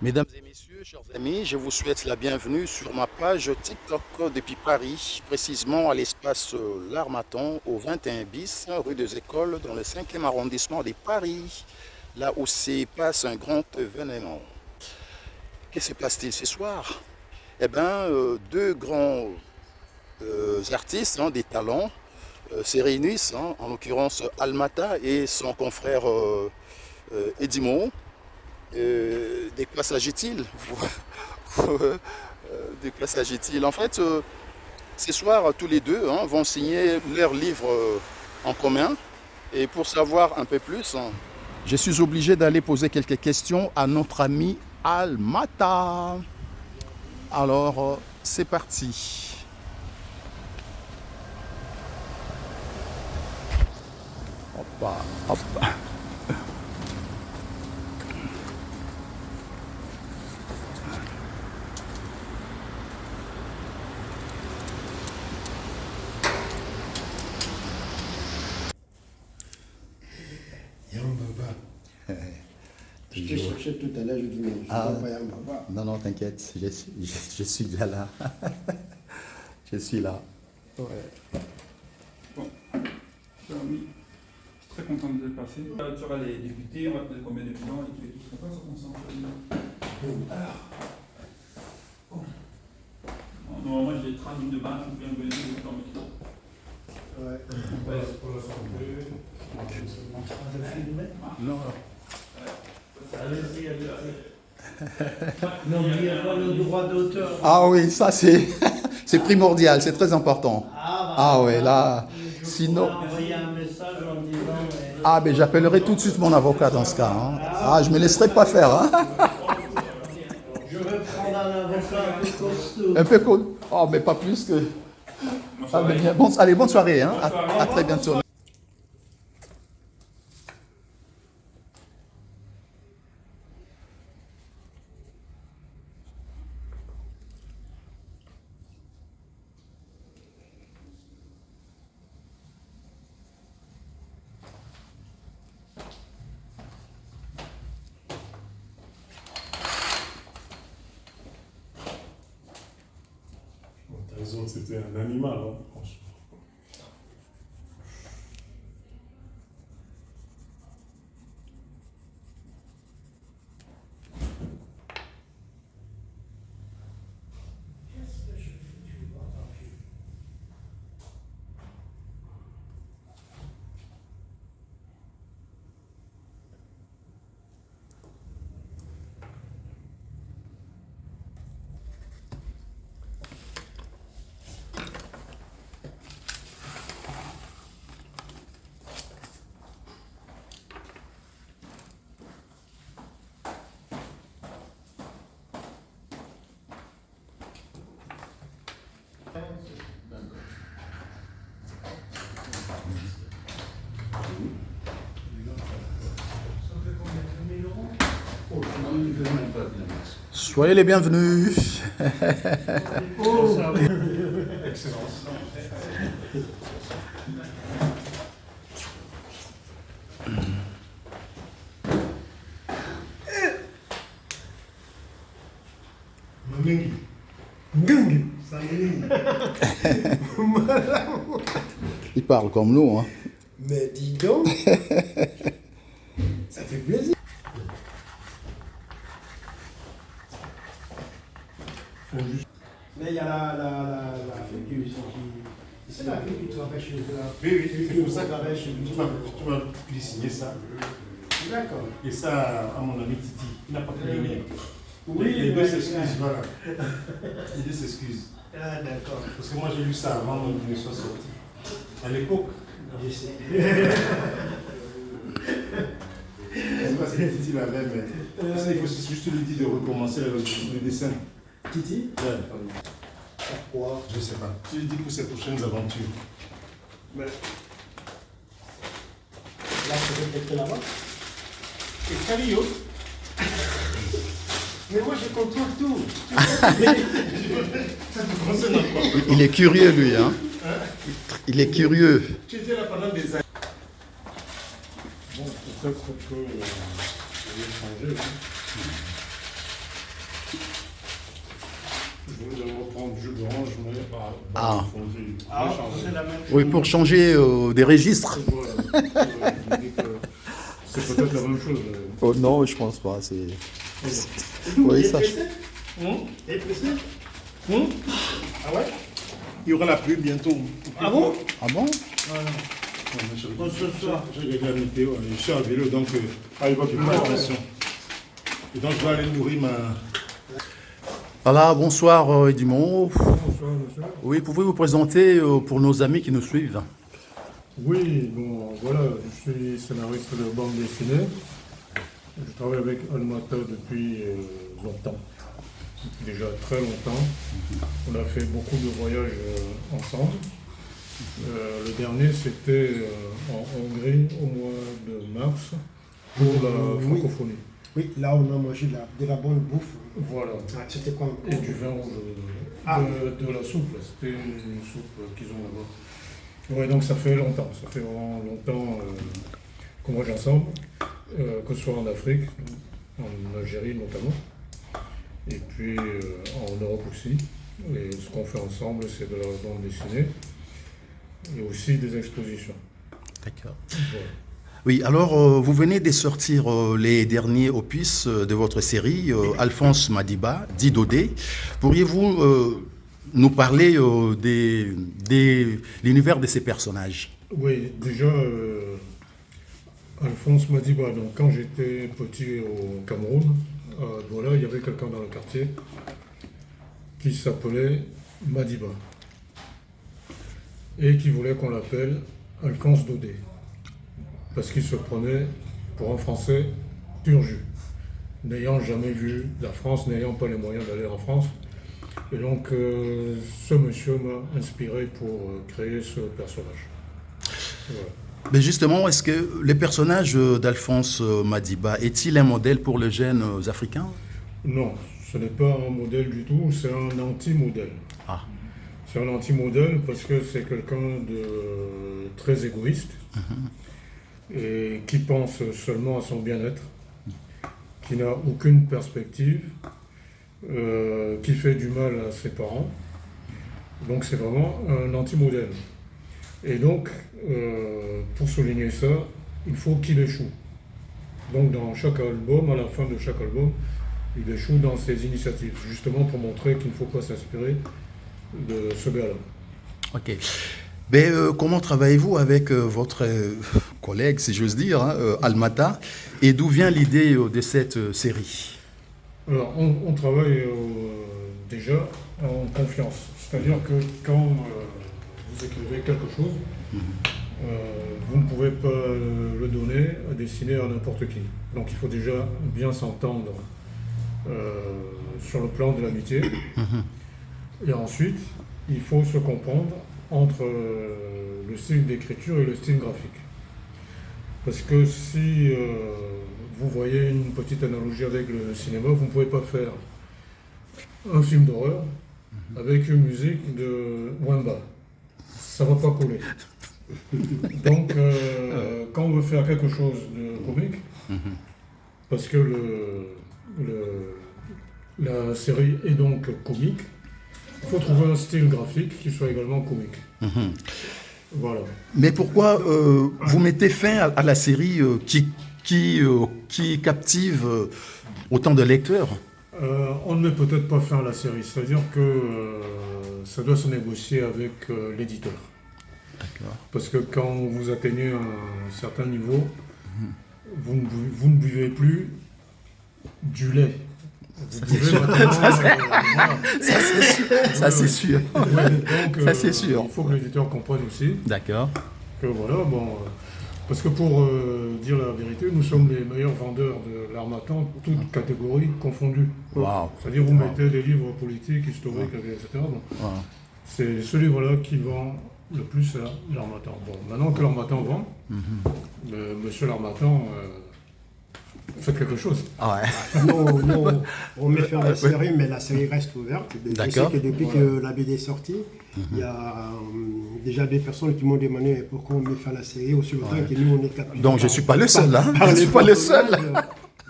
Mesdames et messieurs, chers amis, je vous souhaite la bienvenue sur ma page TikTok depuis Paris, précisément à l'espace L'Harmattan, au 21 bis, rue des Écoles, dans le 5e arrondissement de Paris, là où se passe un grand événement. Que se passe-t-il ce soir? Eh bien, deux grands artistes, des talents, se réunissent, en l'occurrence Almata et son confrère Edimo. De quoi s'agit-il? De quoi s'agit-il? En fait, ce soir, tous les deux vont signer leur livre en commun. Et pour savoir un peu plus, je suis obligé d'aller poser quelques questions à notre ami Almata. Alors, c'est parti. Hoppa, hoppa. Yambaba. Je t'ai Toujours. cherché tout à l'heure, je dis non, je ne Ah, vois pas Yambaba. non, non, t'inquiète, je suis là. Je suis là. Bon, cher ami, je suis très content de te passer. Tu auras les députés, on va te donner combien de millions et tout ça. Pas ça qu'on s'en fait. Alors, bon. Normalement, j'ai 30 000 de banque, ou bien venir de ton métro. Ouais. Pour le santé. Non, Allez-y, allez-y. N'oubliez pas le droit d'auteur. ah oui, ça c'est primordial, c'est très important. Ah ouais, là, Je sinon... pourrais envoyer un message en disant. Ah, mais j'appellerai tout de suite mon avocat dans ce cas. Ah, je me laisserai pas faire. Je vais prendre un avocat un peu costaud. Un peu cool. Oh, mais pas plus que... Ah, mais bien. Bon, allez, bonne soirée. À très bientôt. Bon, t'as raison, c'était un animal, hein, franchement. Soyez les bienvenus. Excellence. Mamengi. Ngangi. Sangini. Il parle comme nous. Mais dis donc. Ça fait plaisir. Mais il y a la fille qui. C'est la fille qui travaille chez eux là. Oui, oui, c'est pour ça que travaille chez tu nous. m'as pu signer ça. D'accord. Et ça, à mon ami Titi, il n'a pas pu donner. Oui, Les deux ouais, s'excusent, voilà. Les deux s'excusent. Ah, d'accord. Parce que moi, j'ai lu ça avant qu'il ne soit sorti. À l'époque, Je sais. je ne sais pas si Titi l'avait, mais parce qu'il faut juste lui dire de recommencer le dessin. Titi. Ouais. Pourquoi? Je ne sais pas. Tu lui dis pour ses prochaines aventures. Mais. Là, c'est peut-être là-bas. Et Calio, Mais moi, je contrôle tout. ça te concerne quoi? Il est curieux, lui. Il est curieux. Tu étais là pendant des années. Bon, peut-être que je vais changer. Ah. Ah, c'est la même chose. Oui, pour changer des registres. Voilà. Je me dis que c'est peut-être la même chose. Oh, non, je pense pas. C'est... Oui, ça. Et pressé Ah ouais. Il y aura la pluie bientôt. Ah bon? Ah bon? Bon, ce soir. J'ai regardé la météo, je suis à vélo, donc il va faire attention. Et donc je vais aller nourrir ma... Voilà, bonsoir Edmond. Bonsoir, monsieur. Oui, pouvez-vous vous présenter pour nos amis qui nous suivent? Oui, bon, voilà, je suis scénariste de bande dessinée. Je travaille avec Almata depuis longtemps, depuis déjà très longtemps. On a fait beaucoup de voyages ensemble. Le dernier, c'était en Hongrie au mois de mars pour la francophonie. Oui, là on a mangé de la bonne bouffe. Voilà. Ah, c'était quoi? Et du vin rouge, de la soupe, là. C'était une soupe qu'ils ont là-bas. Ouais, donc ça fait longtemps, ça fait vraiment longtemps qu'on voyage ensemble, que ce soit en Afrique, en Algérie notamment, et puis en Europe aussi. Et ce qu'on fait ensemble, c'est de la bande dessinée et aussi des expositions. D'accord. Voilà. Oui, alors vous venez de sortir les derniers opus de votre série, Alphonse Madiba, dit Dodé. Pourriez-vous nous parler de l'univers de ces personnages? Oui, déjà, Alphonse Madiba, donc quand j'étais petit au Cameroun, à Douala, il y avait quelqu'un dans le quartier qui s'appelait Madiba et qui voulait qu'on l'appelle Alphonse Dodé, parce qu'il se prenait pour un Français pur jus, n'ayant jamais vu la France, n'ayant pas les moyens d'aller en France. Et donc, ce monsieur m'a inspiré pour créer ce personnage. Voilà. Mais justement, est-ce que le personnage d'Alphonse Madiba est-il un modèle pour les jeunes africains? Non, ce n'est pas un modèle du tout, c'est un anti-modèle. Ah. C'est un anti-modèle parce que c'est quelqu'un de très égoïste et qui pense seulement à son bien-être, qui n'a aucune perspective, qui fait du mal à ses parents. Donc c'est vraiment un anti-modèle. Et donc, pour souligner ça, il faut qu'il échoue. Donc dans chaque album, à la fin de chaque album, il échoue dans ses initiatives, justement pour montrer qu'il ne faut pas s'inspirer de ce gars-là. Ok. Mais comment travaillez-vous avec votre collègue, si j'ose dire, Almata, et d'où vient l'idée de cette série? Alors, on travaille déjà en confiance. C'est-à-dire que quand vous écrivez quelque chose, vous ne pouvez pas le donner à dessiner à n'importe qui. Donc il faut déjà bien s'entendre sur le plan de l'amitié. Et ensuite, il faut se comprendre entre le style d'écriture et le style graphique. Parce que si vous voyez une petite analogie avec le cinéma, vous ne pouvez pas faire un film d'horreur avec une musique de Wemba. Ça ne va pas coller. Donc, quand on veut faire quelque chose de comique, parce que la série est donc comique, il faut trouver un style graphique qui soit également comique. Voilà. Mais pourquoi vous mettez fin à la série qui captive autant de lecteurs? On ne met peut-être pas fin à la série, c'est-à-dire que ça doit se négocier avec l'éditeur. D'accord. Parce que quand vous atteignez un certain niveau, vous ne buvez plus du lait. Vous buvez maintenant, voilà. Ça, c'est sûr. Ouais, donc, Ça, c'est sûr. Il faut que l'éditeur comprenne aussi D'accord. que voilà, bon, parce que pour dire la vérité, nous sommes les meilleurs vendeurs de l'Harmattan, toutes catégories confondues. Wow. C'est-à-dire vous mettez des livres politiques, historiques, etc. Bon, Wow. c'est ce livre-là qui vend le plus à l'Harmattan. Bon, maintenant que l'Harmattan vend, monsieur l'Harmattan, faites quelque chose. Ah ouais. Non, on met fin à la série, mais la série reste ouverte. Je sais D'accord. que depuis que la BD est sortie, il y a déjà des personnes qui m'ont demandé pourquoi on met fin à la série, aussi longtemps que nous on est capable. Donc je ne suis pas le seul, hein. Je ne suis pas le seul.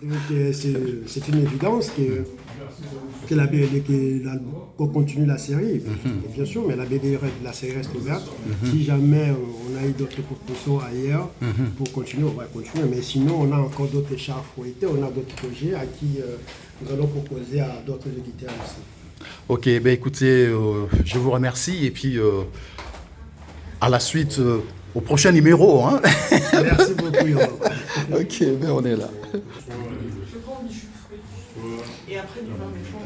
Donc c'est une évidence qu'on continue la série. Et bien sûr, mais la série reste ouverte. Si jamais on a eu d'autres propositions ailleurs pour continuer, on va continuer. Mais sinon, on a encore d'autres chars fouettés, on a d'autres projets à qui nous allons proposer à d'autres éditeurs aussi. Ok, ben écoutez, je vous remercie et puis à la suite, au prochain numéro. Hein. Merci beaucoup, Yoram. Ok, ben on est là. Je prends du chou frais. Et après du vin méchant.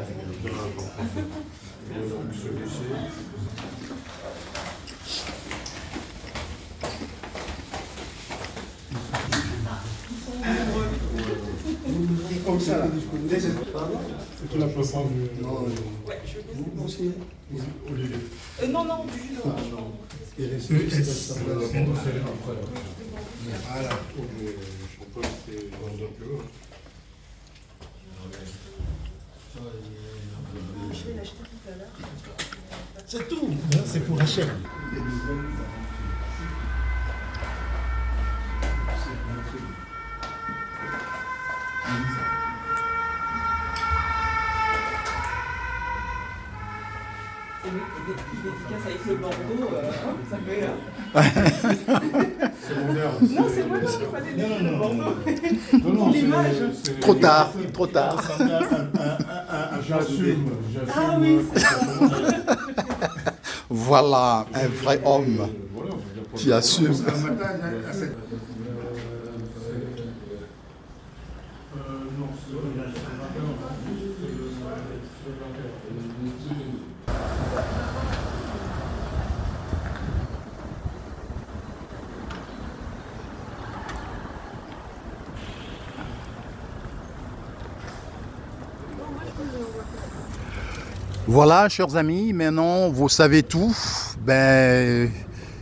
Et comme ça, là. Tu n'as pas prendre Ouais, je veux bien. Non, non, du jus d'orange. Voilà. Je vais l'acheter tout à l'heure. C'est tout. C'est pour Rachel. C'est lui qui est efficace avec le Bordeaux, ça fait... Non, c'est moi qui fallait laisser le Bordeaux. Pour l'image. Trop tard, trop tard. J'assume. Ah oui, c'est ça. Voilà un vrai homme qui assume. Voilà, chers amis, maintenant vous savez tout. Ben,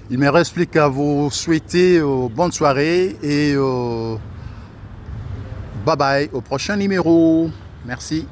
il me reste plus qu'à vous souhaiter bonne soirée et bye bye au prochain numéro. Merci.